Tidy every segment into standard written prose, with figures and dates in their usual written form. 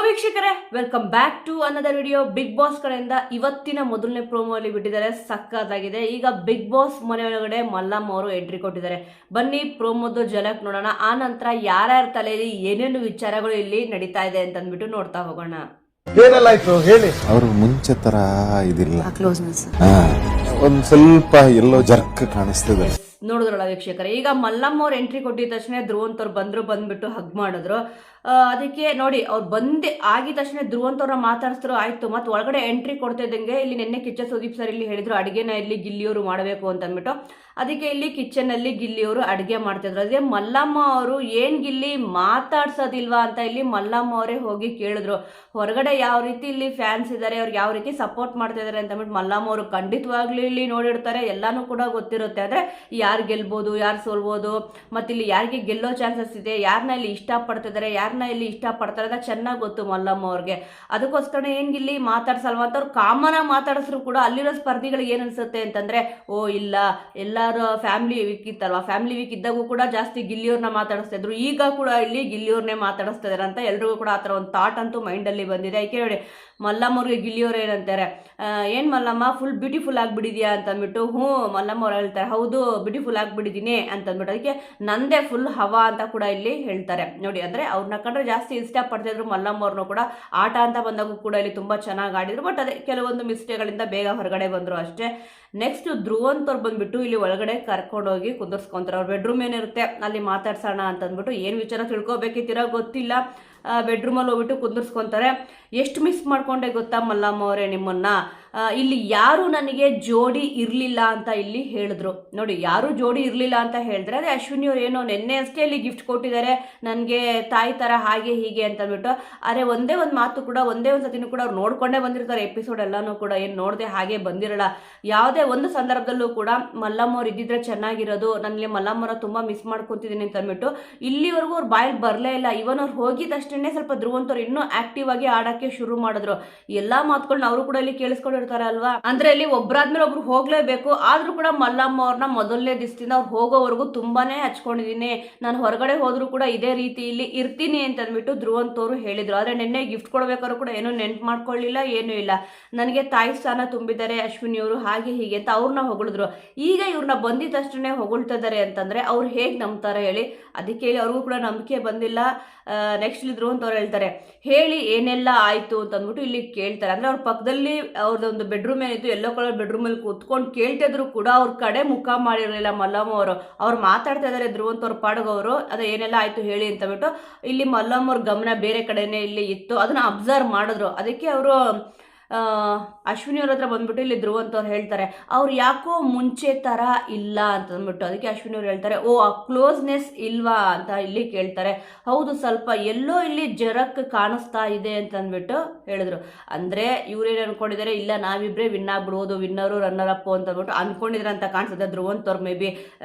ವೀಕ್ಷಕರೇ, welcome back to another video. Bigg Boss ಕಡೆಯಿಂದ ಇವತ್ತಿನ ಮೊದಲನೇ ಪ್ರೋಮೋ ಅಲ್ಲಿ ಬಿಟ್ಟಿದ್ದಾರೆ. ಸಕ್ಕತ್ತಾಗಿದೆ. ಈಗ ಬಿಗ್ ಬಾಸ್ ಮನೆ ಒಳಗಡೆ ಮಲ್ಲಮ್ಮ ಅವರು ಎಂಟ್ರಿ ಕೊಟ್ಟಿದ್ದಾರೆ. ಬನ್ನಿ ಪ್ರೋಮೋದು ಜಲಕ್ ನೋಡೋಣ. ಆ ನಂತರ ಯಾರ್ಯಾರ ತಲೆಯಲ್ಲಿ ಏನೇನು ವಿಚಾರಗಳು ಇಲ್ಲಿ ನಡೀತಾ ಇದೆ ಅಂತ ಅಂದ್ಬಿಟ್ಟು ನೋಡ್ತಾ ಹೋಗೋಣ. ಹೇಳಿ. ಅವರು ಮುಂಚೆ ತರ ಇದಿಲ್ಲ, ಒಂದ್ ಸ್ವಲ್ಪ ಎಲ್ಲೋ ಜರ್ಕ್ ಕಾಣಿಸ್ತಿದೆ. ನೋಡಿದ್ರಲ್ಲ ವೀಕ್ಷಕರೇ, ಈಗ ಮಲ್ಲಮ್ಮ ಅವ್ರು ಎಂಟ್ರಿ ಕೊಟ್ಟಿದ ತಕ್ಷಣ ಧ್ರುವಂತವ್ರು ಬಂದ್ಬಿಟ್ಟು ಹಗ್ ಮಾಡಿದ್ರು. ಅದಕ್ಕೆ ನೋಡಿ, ಅವ್ರು ಆಗಿದ ತಕ್ಷಣ ಧ್ರುವಂತವ್ರ ಮಾತಾಡಿಸಿದ್ರು. ಆಯ್ತು, ಮತ್ತೆ ಒಳಗಡೆ ಎಂಟ್ರಿ ಕೊಡ್ತಾ ಇದ್ದಂಗೆ ಇಲ್ಲಿ ನಿನ್ನೆ ಕಿಚ್ಚ ಸುದೀಪ್ ಸರ್ ಇಲ್ಲಿ ಹೇಳಿದ್ರು ಅಡಿಗೆನ ಇಲ್ಲಿ ಗಿಲ್ಲಿಯವರು ಮಾಡಬೇಕು ಅಂತ ಅಂದ್ಬಿಟ್ಟು. ಅದಕ್ಕೆ ಇಲ್ಲಿ ಕಿಚನ್ ಅಲ್ಲಿ ಗಿಲ್ಲಿಯವರು ಅಡಿಗೆ ಮಾಡ್ತಿದ್ರು. ಅದೇ ಮಲ್ಲಮ್ಮ ಅವರು ಏನ್ ಗಿಲ್ಲಿ ಮಾತಾಡ್ಸೋದಿಲ್ವಾ ಅಂತ ಇಲ್ಲಿ ಮಲ್ಲಮ್ಮ ಅವರೇ ಹೋಗಿ ಕೇಳಿದ್ರು. ಹೊರಗಡೆ ಯಾವ ರೀತಿ ಇಲ್ಲಿ ಫ್ಯಾನ್ಸ್ ಇದ್ದಾರೆ, ಅವ್ರಿಗೆ ಯಾವ ರೀತಿ ಸಪೋರ್ಟ್ ಮಾಡ್ತಾ ಇದಾರೆ ಅಂತ ಅಂದ್ಬಿಟ್ಟು ಮಲ್ಲಮ್ಮ ಅವರು ಖಂಡಿತವಾಗ್ಲೂ ಇಲ್ಲಿ ನೋಡಿರ್ತಾರೆ. ಎಲ್ಲಾನು ಕೂಡ ಗೊತ್ತಿರುತ್ತೆ. ಆದ್ರೆ ಯಾರು ಗೆಲ್ಬೋದು, ಯಾರು ಸೋಲ್ಬೋದು, ಮತ್ತೆ ಇಲ್ಲಿ ಯಾರಿಗೆ ಗೆಲ್ಲೋ ಚಾನ್ಸಸ್ ಇದೆ, ಯಾರನ್ನ ಇಲ್ಲಿ ಇಷ್ಟಪಡ್ತಿದ್ದಾರೆ, ಯಾರನ್ನ ಇಲ್ಲಿ ಇಷ್ಟಪಡ್ತಾರೆ ಅಂತ ಚೆನ್ನಾಗಿ ಗೊತ್ತು ಮಲ್ಲಮ್ಮ ಅವ್ರಿಗೆ. ಅದಕ್ಕೋಸ್ಕರ ಏನ್ ಗಿಲ್ಲಿ ಮಾತಾಡ್ಸಲ್ವಾ ಅಂತ ಅವ್ರು ಕಾಮನ್ ಆಗಿ ಮಾತಾಡಿಸ್ರು ಕೂಡ ಅಲ್ಲಿರೋ ಸ್ಪರ್ಧಿಗಳಿಗೆ ಏನ್ ಅನ್ಸುತ್ತೆ ಅಂತಂದ್ರೆ, ಓ ಇಲ್ಲ, ಎಲ್ಲಾರು ಫ್ಯಾಮಿಲಿ ವೀಕ್ ಇತ್ತಲ್ವಾ, ಫ್ಯಾಮಿಲಿ ವೀಕ್ ಇದ್ದಾಗೂ ಕೂಡ ಜಾಸ್ತಿ ಗಿಲ್ಲಿಯವ್ರನ್ನ ಮಾತಾಡಿಸ್ತಾ ಇದ್ರು, ಈಗ ಕೂಡ ಇಲ್ಲಿ ಗಿಲ್ಲಿಯವ್ರನ್ನೇ ಮಾತಾಡಿಸ್ತಾ ಇದಾರೆ ಅಂತ ಎಲ್ರಿಗೂ ಕೂಡ ಆತರ ಒಂದು ಥಾಟ್ ಅಂತೂ ಮೈಂಡ್ ಅಲ್ಲಿ ಬಂದಿದೆ. ಯಾಕೆ ನೋಡಿ, ಮಲ್ಲಮ್ಮ ಅವ್ರಿಗೆ ಗಿಲ್ಲಿಯವ್ರು ಏನಂತಾರೆ, ಏನ್ ಮಲ್ಲಮ್ಮ ಫುಲ್ ಬ್ಯೂಟಿಫುಲ್ ಆಗ್ಬಿಟ್ಟಿದ್ಯಾ ಅಂತ ಅಂದ್ಬಿಟ್ಟು. ಮಲ್ಲಮ್ಮ ಅವ್ರು ಹೇಳ್ತಾರೆ, ಹೌದು ಬ್ಯೂಟಿಫುಲ್ ಆಗ್ಬಿಟ್ಟಿದೀನಿ ಅಂತ ಅಂದ್ಬಿಟ್ಟು. ಅದಕ್ಕೆ ನಂದೇ ಫುಲ್ ಹವಾ ಅಂತ ಕೂಡ ಇಲ್ಲಿ ಹೇಳ್ತಾರೆ. ನೋಡಿ, ಅಂದ್ರೆ ಅವ್ರನ್ನ ಕಂಡ್ರೆ ಜಾಸ್ತಿ ಇಷ್ಟಪಡ್ತಿದ್ರು ಮಲ್ಲಮ್ಮ ಅವ್ರನ್ನೂ ಕೂಡ. ಆಟ ಅಂತ ಬಂದಾಗೂ ಕೂಡ ಇಲ್ಲಿ ತುಂಬಾ ಚೆನ್ನಾಗಿ ಆಡಿದ್ರು. ಬಟ್ ಅದೇ ಕೆಲವೊಂದು ಮಿಸ್ಟೇಕ್ಗಳಿಂದ ಬೇಗ ಹೊರಗಡೆ ಬಂದ್ರು ಅಷ್ಟೇ. ನೆಕ್ಸ್ಟ್ ಧ್ರುವಂತವ್ರು ಬಂದ್ಬಿಟ್ಟು ಇಲ್ಲಿ ಒಳಗಡೆ ಕರ್ಕೊಂಡೋಗಿ ಕುಂದರ್ಸ್ಕೊಂತಾರೆ. ಅವ್ರ ಬೆಡ್ರೂಮ್ ಏನಿರುತ್ತೆ ಅಲ್ಲಿ ಮಾತಾಡ್ಸೋಣ ಅಂತ ಅಂದ್ಬಿಟ್ಟು. ಏನ್ ವಿಚಾರ ತಿಳ್ಕೊಬೇಕಿತ್ತೀರೋ ಗೊತ್ತಿಲ್ಲ. ಬೆಡ್ರೂಮಲ್ಲಿ ಹೋಗ್ಬಿಟ್ಟು ಕುಂದರ್ಸ್ಕೊಂತಾರೆ. ಎಷ್ಟು ಮಿಸ್ ಮಾಡ್ಕೊಂಡೆ ಗೊತ್ತಾ ಮಲ್ಲಮ್ಮ ಅವರೇ ನಿಮ್ಮನ್ನ, ಇಲ್ಲಿ ಯಾರು ನನಗೆ ಜೋಡಿ ಇರ್ಲಿಲ್ಲ ಅಂತ ಇಲ್ಲಿ ಹೇಳಿದ್ರು. ನೋಡಿ, ಯಾರು ಜೋಡಿ ಇರ್ಲಿಲ್ಲ ಅಂತ ಹೇಳಿದ್ರೆ ಅದೇ ಅಶ್ವಿನಿ ಅವ್ರು ಏನೋ ನಿನ್ನೆ ಅಷ್ಟೇ ಇಲ್ಲಿ ಗಿಫ್ಟ್ ಕೊಟ್ಟಿದ್ದಾರೆ ನನಗೆ ತಾಯಿ ತರ ಹಾಗೆ ಹೀಗೆ ಅಂತ ಅಂದ್ಬಿಟ್ಟು. ಅರೆ ಒಂದೇ ಒಂದು ಮಾತು ಕೂಡ, ಒಂದೇ ಒಂದು ಸತಿನೂ ಕೂಡ ಅವ್ರು ನೋಡ್ಕೊಂಡೇ ಬಂದಿರ್ತಾರೆ. ಎಪಿಸೋಡ್ ಎಲ್ಲಾನು ಕೂಡ ಏನು ನೋಡದೆ ಹಾಗೆ ಬಂದಿರಲ್ಲ. ಯಾವುದೇ ಒಂದು ಸಂದರ್ಭದಲ್ಲೂ ಕೂಡ ಮಲ್ಲಮ್ಮ ಅವ್ರು ಇದ್ದಿದ್ರೆ ಚೆನ್ನಾಗಿರೋದು, ನನಗೆ ಮಲ್ಲಮ್ಮರ ತುಂಬಾ ಮಿಸ್ ಮಾಡ್ಕೊಂತಿದ್ದೀನಿ ಅಂತ ಅಂದ್ಬಿಟ್ಟು ಇಲ್ಲಿವರೆಗೂ ಅವ್ರು ಬಾಯಲ್ಲಿ ಬರಲೇ ಇಲ್ಲ. ಇವನ್ ಅವ್ರು ಹೋಗಿದಷ್ಟೇ ಸ್ವಲ್ಪ ಧ್ರುವಂತವ್ರು ಇನ್ನೂ ಆಕ್ಟಿವ್ ಆಗಿ ಆಡಕ್ಕೆ ಶುರು ಮಾಡಿದ್ರು. ಎಲ್ಲಾ ಮಾತುಗಳನ್ನ ಅವರು ಕೂಡ ಇಲ್ಲಿ ಕೇಳಿಸ್ಕೊಂಡಿರ್ತಾರೆ ಅಲ್ವಾ. ಅಂದ್ರೆ ಇಲ್ಲಿ ಒಬ್ರಾದ್ಮೇಲೆ ಒಬ್ರು ಹೋಗ್ಲೇಬೇಕು. ಆದ್ರೂ ಕೂಡ ಮಲ್ಲಮ್ಮ ಅವ್ರನ್ನ ಮೊದಲನೇ ದಿವಸದಿಂದ ಅವ್ರು ಹೋಗೋವರೆಗೂ ತುಂಬಾನೇ ಹಚ್ಕೊಂಡಿದೀನಿ, ನಾನು ಹೊರಗಡೆ ಹೋದ್ರು ಕೂಡ ಇದೇ ರೀತಿ ಇಲ್ಲಿ ಇರ್ತೀನಿ ಅಂತ ಅಂದ್ಬಿಟ್ಟು ಧ್ರುವಂತವ್ರು ಹೇಳಿದ್ರು. ಆದ್ರೆ ನಿನ್ನೆ ಗಿಫ್ಟ್ ಕೊಡ್ಬೇಕಾದ್ರು ಕೂಡ ಏನೂ ನೆನ್ಪು ಮಾಡ್ಕೊಳ್ಳಿಲ್ಲ, ಏನೂ ಇಲ್ಲ. ನನಗೆ ತಾಯಿ ಸ್ಥಾನ ತುಂಬಿದ್ದಾರೆ ಅಶ್ವಿನಿ ಅವರು ಹಾಗೆ ಹೀಗೆ ಅಂತ ಅವ್ರನ್ನ ಹೊಗಳಿದ್ರು. ಈಗ ಇವ್ರನ್ನ ಬಂದಿದ ತಕ್ಷಣ ಹೊಗಳ್ತಾ ಇದಾರೆ ಅಂತಂದ್ರೆ ಅವ್ರು ಹೇಗ್ ನಂಬ್ತಾರೆ ಹೇಳಿ. ಅದಕ್ಕೆ ಹೇಳಿ ಅವ್ರಿಗೂ ಕೂಡ ನಂಬಿಕೆ ಬಂದಿಲ್ಲ. ನೆಕ್ಸ್ಟ್ ಇಲ್ಲಿ ಧ್ರುವಂತವ್ರು ಹೇಳ್ತಾರೆ, ಹೇಳಿ ಏನೆಲ್ಲ ಆಯ್ತು ಅಂತ ಅಂದ್ಬಿಟ್ಟು ಇಲ್ಲಿ ಕೇಳ್ತಾರೆ. ಅಂದ್ರೆ ಅವ್ರ ಪಕ್ಕದಲ್ಲಿ ಅವ್ರದೊಂದು ಬೆಡ್ರೂಮ್ ಏನಿತ್ತು, ಯೆಲ್ಲೋ ಕಲರ್ ಬೆಡ್ರೂಮ್ ಅಲ್ಲಿ ಕೂತ್ಕೊಂಡು ಕೇಳ್ತಿದ್ರು ಕೂಡ ಅವ್ರ ಕಡೆ ಮುಖ ಮಾಡಿರಲಿಲ್ಲ ಮಲ್ಲಮ್ಮ ಅವರು. ಅವ್ರು ಮಾತಾಡ್ತಾ ಇದಾರೆ ಧ್ರುವಂತವ್ರ ಪಾಡ್ಗವರು, ಅದೇ ಏನೆಲ್ಲ ಆಯ್ತು ಹೇಳಿ ಅಂತ ಬಿಟ್ಟು. ಇಲ್ಲಿ ಮಲ್ಲಮ್ಮ ಅವ್ರ ಗಮನ ಬೇರೆ ಕಡೆನೆ ಇಲ್ಲಿ ಇತ್ತು, ಅದನ್ನ ಅಬ್ಸರ್ವ್ ಮಾಡಿದ್ರು. ಅದಕ್ಕೆ ಅವರು ಅಶ್ವಿನಿ ಅವ್ರ ಹತ್ರ ಬಂದ್ಬಿಟ್ಟು ಇಲ್ಲಿ ಧ್ರುವಂತವ್ರು ಹೇಳ್ತಾರೆ, ಅವ್ರು ಯಾಕೋ ಮುಂಚೆ ತರ ಇಲ್ಲ ಅಂತ ಅಂದ್ಬಿಟ್ಟು. ಅದಕ್ಕೆ ಅಶ್ವಿನಿ ಅವ್ರು ಹೇಳ್ತಾರೆ, ಓ ಆ ಕ್ಲೋಸ್ನೆಸ್ ಇಲ್ವಾ ಅಂತ ಇಲ್ಲಿ ಕೇಳ್ತಾರೆ. ಹೌದು, ಸ್ವಲ್ಪ ಎಲ್ಲೋ ಇಲ್ಲಿ ಜರಕ್ ಕಾಣಿಸ್ತಾ ಇದೆ ಅಂತ ಅಂದ್ಬಿಟ್ಟು ಹೇಳಿದ್ರು. ಅಂದ್ರೆ ಇವ್ರೇನು ಅನ್ಕೊಂಡಿದ್ದಾರೆ, ಇಲ್ಲ ನಾವಿಬ್ರೆ ವಿನ್ ಆಗ್ಬಿಡ್ಬೋದು, ವಿನ್ನರು ರನ್ನರ್ ಅಪ್ ಅಂತ ಅಂದ್ಬಿಟ್ಟು ಅನ್ಕೊಂಡಿದ್ರೆ ಅಂತ ಕಾಣಿಸುತ್ತೆ. ಧ್ರುವಂತವ್ರು ಮೇ ಬಿ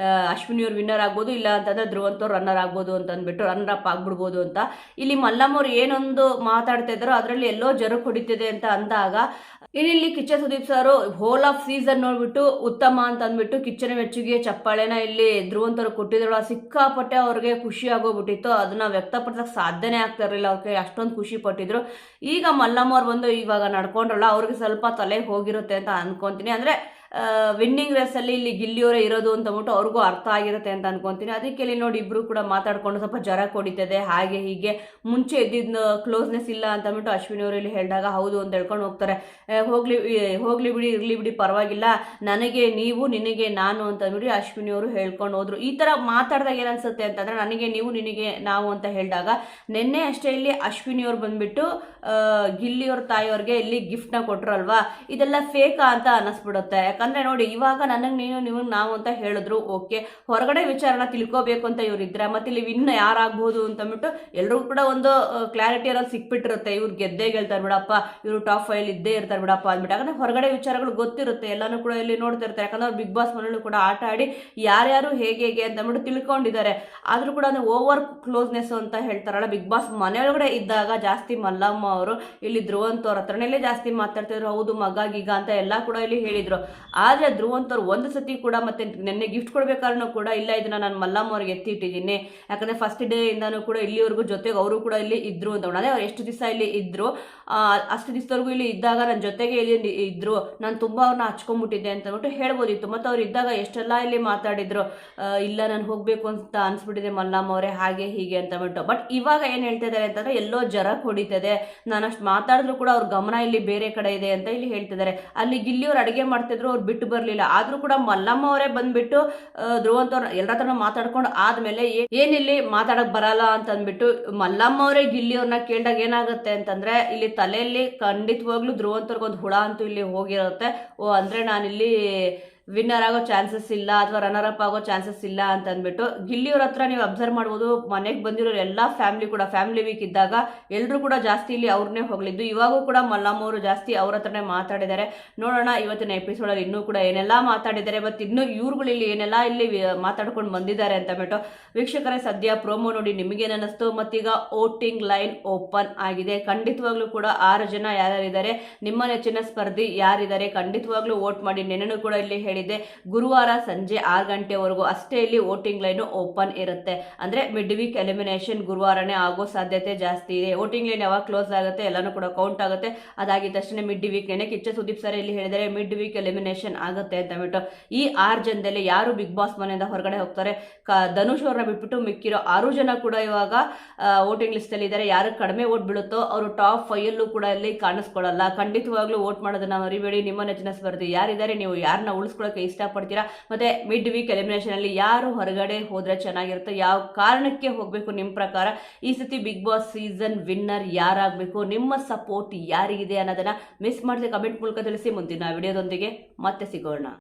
ಅಶ್ವಿನಿ ಅವ್ರು ವಿನ್ನರ್ ಆಗ್ಬೋದು, ಇಲ್ಲ ಅಂತಂದ್ರೆ ಧ್ರುವಂತವ್ರು ರನ್ನರ್ ಆಗ್ಬೋದು ಅಂತ ಅಂದ್ಬಿಟ್ಟು, ರನ್ನರ್ ಅಪ್ ಆಗ್ಬಿಡ್ಬೋದು ಅಂತ. ಇಲ್ಲಿ ಮಲ್ಲಮ್ಮ ಅವ್ರು ಏನೊಂದು ಮಾತಾಡ್ತಾ ಇದ್ದಾರೋ ಅದರಲ್ಲಿ ಎಲ್ಲೋ ಜರಕ್ ಹೊಡಿತಿದೆ ಅಂತ ಅಂದಾಗ ಇಲ್ಲಿ Kichcha Sudeep sir whole of season ನೋಡ್ಬಿಟ್ಟು ಉತ್ತಮ ಅಂತ ಅಂದ್ಬಿಟ್ಟು ಕಿಚ್ಚನ ಮೆಚ್ಚುಗೆ ಚಪ್ಪಾಳೆನ ಇಲ್ಲಿ ಧ್ರುವಂತವ್ರು ಕೊಟ್ಟಿದ್ರು. ಸಿಕ್ಕಾಪಟ್ಟೆ ಅವ್ರಿಗೆ ಖುಷಿ ಆಗೋಗ್ಬಿಟ್ಟಿತ್ತು. ಅದನ್ನ ವ್ಯಕ್ತಪಡಿಸಕ್ ಸಾಧ್ಯನೇ ಆಗ್ತಾ ಇರಲಿಲ್ಲ. ಅವ್ರಿಗೆ ಅಷ್ಟೊಂದು ಖುಷಿ ಪಟ್ಟಿದ್ರು. ಈಗ ಮಲ್ಲಮ್ಮ ಅವ್ರು ಬಂದು ಇವಾಗ ನಡ್ಕೊಂಡ್ರಲ್ಲ, ಅವ್ರಿಗೆ ಸ್ವಲ್ಪ ತಲೆ ಹೋಗಿರುತ್ತೆ ಅಂತ ಅನ್ಕೊಂತೀನಿ. ಅಂದ್ರೆ ವಿನ್ನಿಂಗ್ ರೇಸ್ ಅಲ್ಲಿ ಇಲ್ಲಿ ಗಿಲ್ಲಿಯವರೇ ಇರೋದು ಅಂತ ಅಂದ್ಬಿಟ್ಟು ಅವ್ರಿಗೂ ಅರ್ಥ ಆಗಿರುತ್ತೆ ಅಂತ ಅನ್ಕೊಂತೀನಿ. ಅದಕ್ಕೆ ಇಲ್ಲಿ ನೋಡಿ ಇಬ್ರು ಕೂಡ ಮಾತಾಡ್ಕೊಂಡು ಸ್ವಲ್ಪ ಜರ ಕೊಡಿತದೆ ಹಾಗೆ ಹೀಗೆ. ಮುಂಚೆ ಇದ್ದಿದ್ದ ಕ್ಲೋಸ್ನೆಸ್ ಇಲ್ಲ ಅಂತ ಅಂದ್ಬಿಟ್ಟು ಅಶ್ವಿನಿ ಅವರು ಇಲ್ಲಿ ಹೇಳಿದಾಗ ಹೌದು ಅಂತ ಹೇಳ್ಕೊಂಡು ಹೋಗ್ತಾರೆ. ಹೋಗ್ಲಿ ಬಿಡಿ, ಇರ್ಲಿ ಬಿಡಿ, ಪರವಾಗಿಲ್ಲ, ನನಗೆ ನೀವು ನಿನಗೆ ನಾನು ಅಂತ ಅಂದ್ಬಿಟ್ಟು ಅಶ್ವಿನಿ ಅವರು ಹೇಳ್ಕೊಂಡು ಹೋದ್ರು. ಈ ತರ ಮಾತಾಡಿದಾಗ ಏನನ್ಸುತ್ತೆ ಅಂತಂದ್ರೆ, ನನಗೆ ನೀವು ನಿನಗೆ ನಾವು ಅಂತ ಹೇಳಿದಾಗ ನಿನ್ನೆ ಅಷ್ಟೇ ಇಲ್ಲಿ ಅಶ್ವಿನಿ ಅವ್ರು ಬಂದ್ಬಿಟ್ಟು ಗಿಲ್ಲಿಯವ್ರ ತಾಯಿಯವ್ರಿಗೆ ಇಲ್ಲಿ ಗಿಫ್ಟ್ ನ ಕೊಟ್ರು ಅಲ್ವಾ. ಇದೆಲ್ಲ ಫೇಕಾ ಅಂತ ಅನಿಸ್ಬಿಡುತ್ತೆ. ಯಾಕಂದ್ರೆ ನೋಡಿ, ಇವಾಗ ನನಗೆ ನೀನು ನಿಮಗೆ ನಾವು ಅಂತ ಹೇಳಿದ್ರು, ಓಕೆ, ಹೊರಗಡೆ ವಿಚಾರನ ತಿಳ್ಕೋಬೇಕು ಅಂತ ಇವ್ರಿದ್ರೆ ಮತ್ತೆ ಇಲ್ಲಿ ವಿನ್ ಯಾರಾಗ್ಬೋದು ಅಂತ ಅಂದ್ಬಿಟ್ಟು ಎಲ್ರಿಗೂ ಕೂಡ ಒಂದು ಕ್ಲಾರಿಟಿ ಅನ್ನೋದು ಸಿಕ್ಬಿಟ್ಟಿರುತ್ತೆ. ಇವ್ರು ಗೆದ್ದೇ ಗೆಲ್ತಾರೆ ಬಿಡಪ್ಪ, ಇವ್ರು ಟಾಪ್ 5 ಇದ್ದೇ ಇರ್ತಾರೆ ಬಿಡಪ್ಪ ಅಂದ್ಬಿಟ್ಟು. ಯಾಕಂದ್ರೆ ಹೊರಗಡೆ ವಿಚಾರಗಳು ಗೊತ್ತಿರುತ್ತೆ, ಎಲ್ಲಾನು ಕೂಡ ಇಲ್ಲಿ ನೋಡ್ತಿರ್ತಾರೆ. ಯಾಕಂದ್ರೆ ಅವ್ರು ಬಿಗ್ ಬಾಸ್ ಮನೇಲೂ ಕೂಡ ಆಟ ಆಡಿ ಯಾರ್ಯಾರು ಹೇಗೆ ಅಂತ ಅಂದ್ಬಿಟ್ಟು ತಿಳ್ಕೊಂಡಿದ್ದಾರೆ. ಆದ್ರೂ ಕೂಡ ಅಂದ್ರೆ ಓವರ್ ಕ್ಲೋಸ್ನೆಸ್ ಅಂತ ಹೇಳ್ತಾರಲ್ಲ, ಬಿಗ್ ಬಾಸ್ ಮನೆಯೊಳಗಡೆ ಇದ್ದಾಗ ಜಾಸ್ತಿ ಮಲ್ಲಮ್ಮ ಅವರು ಇಲ್ಲಿ ಧ್ರುವಂತವ್ರ ಹತ್ರನೇ ಜಾಸ್ತಿ ಮಾತಾಡ್ತಿದ್ರು. ಹೌದು, ಮಗ ಗೀಗ ಅಂತ ಎಲ್ಲ ಕೂಡ ಇಲ್ಲಿ ಹೇಳಿದ್ರು. ಆದರೆ ಧ್ರುವ್ ಅಂತವ್ರು ಒಂದು ಸತಿ ಕೂಡ ಮತ್ತೆ ನೆನ್ನೆ ಗಿಫ್ಟ್ ಕೊಡ್ಬೇಕಾದ್ರೂ ಕೂಡ ಇಲ್ಲ ಇದನ್ನ ನಾನು ಮಲ್ಲಮ್ಮ ಅವ್ರಿಗೆ ಎತ್ತಿ ಇಟ್ಟಿದ್ದೀನಿ, ಯಾಕಂದ್ರೆ ಫಸ್ಟ್ ಡೇ ಇಂದಾನು ಕೂಡ ಇಲ್ಲಿವರೆಗೂ ಜೊತೆಗೆ ಅವರು ಕೂಡ ಇಲ್ಲಿ ಇದ್ರು ಅಂತ. ಅದೇ ಅವ್ರು ಎಷ್ಟು ದಿವಸ ಇಲ್ಲಿ ಇದ್ರು ಅಷ್ಟು ದಿವಸದವರೆಗೂ ಇಲ್ಲಿ ಇದ್ದಾಗ ನನ್ನ ಜೊತೆಗೆ ಇಲ್ಲಿ ಇದ್ರು, ನಾನು ತುಂಬಾ ಅವ್ರನ್ನ ಹಚ್ಕೊಂಡ್ಬಿಟ್ಟಿದ್ದೆ ಅಂತ ಅಂದ್ಬಿಟ್ಟು ಹೇಳ್ಬೋದಿತ್ತು. ಮತ್ತೆ ಅವ್ರು ಇದ್ದಾಗ ಎಷ್ಟೆಲ್ಲ ಇಲ್ಲಿ ಮಾತಾಡಿದ್ರು, ಇಲ್ಲ ನಾನು ಹೋಗ್ಬೇಕು ಅಂತ ಅನ್ಸ್ಬಿಟ್ಟಿದೆ ಮಲ್ಲಮ್ಮ ಅವರೇ ಹಾಗೆ ಹೀಗೆ ಅಂತ ಅಂದ್ಬಿಟ್ಟು. ಬಟ್ ಇವಾಗ ಏನ್ ಹೇಳ್ತಾ ಇದ್ದಾರೆ ಅಂತಂದ್ರೆ ಎಲ್ಲೋ ಜರಕ್ ಹೊಡಿತದೆ, ನಾನು ಅಷ್ಟು ಮಾತಾಡಿದ್ರು ಕೂಡ ಅವ್ರ ಗಮನ ಇಲ್ಲಿ ಬೇರೆ ಕಡೆ ಇದೆ ಅಂತ ಇಲ್ಲಿ ಹೇಳ್ತಿದ್ದಾರೆ. ಅಲ್ಲಿ ಗಿಲ್ಲಿಯವ್ರು ಅಡಿಗೆ ಮಾಡ್ತಿದ್ರು, ಅವ್ರು ಬಿಟ್ಟು ಬರ್ಲಿಲ್ಲ, ಆದ್ರೂ ಕೂಡ ಮಲ್ಲಮ್ಮ ಅವರೇ ಬಂದ್ಬಿಟ್ಟು ಧ್ರುವಂತವ್ರ ಎಲ್ಲರ ಹತ್ರನೂ ಮಾತಾಡ್ಕೊಂಡು ಆದ್ಮೇಲೆ ಏನಿಲ್ಲಿ ಮಾತಾಡಕ್ ಬರಲ್ಲ ಅಂತ ಅಂದ್ಬಿಟ್ಟು ಮಲ್ಲಮ್ಮ ಅವರೇ ಗಿಲ್ಲಿಯವ್ರನ್ನ ಕೇಳಿದಾಗ ಏನಾಗುತ್ತೆ ಅಂತಂದ್ರೆ ಇಲ್ಲಿ ತಲೆಯಲ್ಲಿ ಖಂಡಿತವಾಗ್ಲೂ ಧ್ರುವಂತವ್ರಿಗೊಂದು ಹುಳ ಅಂತೂ ಇಲ್ಲಿ ಹೋಗಿರುತ್ತೆ. ಓ ಅಂದ್ರೆ ನಾನಿಲ್ಲಿ ವಿನ್ನರ್ ಆಗೋ ಚಾನ್ಸಸ್ ಇಲ್ಲ ಅಥವಾ ರನ್ನರ್ ಅಪ್ ಆಗೋ ಚಾನ್ಸಸ್ ಇಲ್ಲ ಅಂತ ಅಂದ್ಬಿಟ್ಟು ಗಿಲ್ಲಿಯವ್ರ ಹತ್ರ ನೀವು ಅಬ್ಸರ್ವ್ ಮಾಡ್ಬೋದು. ಮನೆಗೆ ಬಂದಿರೋ ಎಲ್ಲ ಫ್ಯಾಮಿಲಿ ಕೂಡ ಫ್ಯಾಮಿಲಿ ವೀಕ್ ಇದ್ದಾಗ ಎಲ್ಲರೂ ಕೂಡ ಜಾಸ್ತಿ ಇಲ್ಲಿ ಅವ್ರನ್ನೇ ಹೋಗ್ಲಿದ್ದು, ಇವಾಗೂ ಕೂಡ ಮಲ್ಲಮ್ಮ ಅವರು ಜಾಸ್ತಿ ಅವ್ರ ಹತ್ರನೇ ಮಾತಾಡಿದ್ದಾರೆ. ನೋಡೋಣ ಇವತ್ತಿನ ಎಪಿಸೋಡಲ್ಲಿ ಇನ್ನೂ ಕೂಡ ಏನೆಲ್ಲ ಮಾತಾಡಿದ್ದಾರೆ ಮತ್ತು ಇನ್ನೂ ಇವ್ರುಗಳು ಇಲ್ಲಿ ಏನೆಲ್ಲ ಇಲ್ಲಿ ಮಾತಾಡ್ಕೊಂಡು ಬಂದಿದ್ದಾರೆ ಅಂತ ಅಂದ್ಬಿಟ್ಟು. ವೀಕ್ಷಕರೇ, ಸದ್ಯ ಪ್ರೋಮೋ ನೋಡಿ ನಿಮಗೇನಿಸ್ತು? ಮತ್ತೀಗ ವೋಟಿಂಗ್ ಲೈನ್ ಓಪನ್ ಆಗಿದೆ. ಖಂಡಿತವಾಗ್ಲೂ ಕೂಡ 6 ಜನ ಯಾರ್ಯಾರಿದ್ದಾರೆ, ನಿಮ್ಮ ನೆಚ್ಚಿನ ಸ್ಪರ್ಧಿ ಯಾರಿದ್ದಾರೆ, ಖಂಡಿತವಾಗ್ಲೂ ವೋಟ್ ಮಾಡಿ. ನೆನೆನೂ ಕೂಡ ಇಲ್ಲಿ ಹೇಳಿದೆ, ಗುರುವಾರ ಸಂಜೆ 6 ಗಂಟೆವರೆಗೂ ಅಷ್ಟೇ ಇಲ್ಲಿ ವೋಟಿಂಗ್ ಲೈನ್ ಓಪನ್ ಇರುತ್ತೆ. ಅಂದ್ರೆ ಮಿಡ್ ವೀಕ್ ಎಲಿಮಿನೇಷನ್ ಗುರುವಾರನೇ ಆಗೋ ಸಾಧ್ಯತೆ ಜಾಸ್ತಿ ಇದೆ. ವೋಟಿಂಗ್ ಲೈನ್ ಯಾವಾಗ ಕ್ಲೋಸ್ ಆಗುತ್ತೆ ಎಲ್ಲಾನು ಕೂಡ ಕೌಂಟ್ ಆಗುತ್ತೆ. ಅದಾಗಿದ್ದ ತಕ್ಷಣ ಮಿಡ್ ವೀಕ್ ನೆನೆ ಕಿಚ್ಚ ಸುದೀಪ್ ಸರ್ ಇಲ್ಲಿ ಹೇಳಿದರೆ ಮಿಡ್ ವೀಕ್ ಎಲಿಮಿನೇಷನ್ ಆಗುತ್ತೆ ಅಂತ ಅಂದ್ಬಿಟ್ಟು. ಈ 6 ಜನದಲ್ಲಿ ಯಾರು ಬಿಗ್ ಬಾಸ್ ಮನೆಯಿಂದ ಹೊರಗಡೆ ಹೋಗ್ತಾರೆ, ಧನುಷ್ ಅವ್ರನ್ನ ಬಿಟ್ಬಿಟ್ಟು ಮಿಕ್ಕಿರೋ 6 ಜನ ಕೂಡ ಇವಾಗ ವೋಟಿಂಗ್ ಲಿಸ್ಟ್ ಅಲ್ಲಿ ಇದ್ದಾರೆ. ಯಾರು ಕಡಿಮೆ ವೋಟ್ ಬೀಳುತ್ತೋ ಅವರು ಟಾಪ್ 5 ಅಲ್ಲೂ ಕೂಡ ಇಲ್ಲಿ ಕಾಣಿಸ್ಕೊಳ್ಳಲ್ಲ. ಖಂಡಿತವಾಗ್ಲೂ ವೋಟ್ ಮಾಡೋದನ್ನ ಮರಿಬೇಡಿ. ನಿಮ್ಮ ನೆಚ್ಚಿನ ಸ್ಪರ್ಧಿ ಯಾರಿದ್ದಾರೆ, ನೀವು ಯಾರನ್ನ ಉಳಿಸ್ಕೊಳ್ಳೋಕೆ ಇಷ್ಟಪಡ್ತೀರಾ, ಮತ್ತೆ ಮಿಡ್ ವೀಕ್ ಎಲಿಮಿನೇಷನ್ ಅಲ್ಲಿ ಯಾರು ಹೊರಗಡೆ ಹೋದ್ರೆ ಚೆನ್ನಾಗಿರುತ್ತೆ, ಯಾವ ಕಾರಣಕ್ಕೆ ಹೋಗ್ಬೇಕು ನಿಮ್ಮ ಪ್ರಕಾರ, ಈ ಸತಿ ಬಿಗ್ ಬಾಸ್ ಸೀಸನ್ ವಿನ್ನರ್ ಯಾರಾಗಬೇಕು, ನಿಮ್ಮ ಸಪೋರ್ಟ್ ಯಾರಿಗಿದೆ ಅನ್ನೋದನ್ನ ಮಿಸ್ ಮಾಡದೆ ಕಮೆಂಟ್ ಮೂಲಕ ತಿಳಿಸಿ. ಮುಂದಿನ ವಿಡಿಯೋದೊಂದಿಗೆ ಮತ್ತೆ ಸಿಗೋಣ.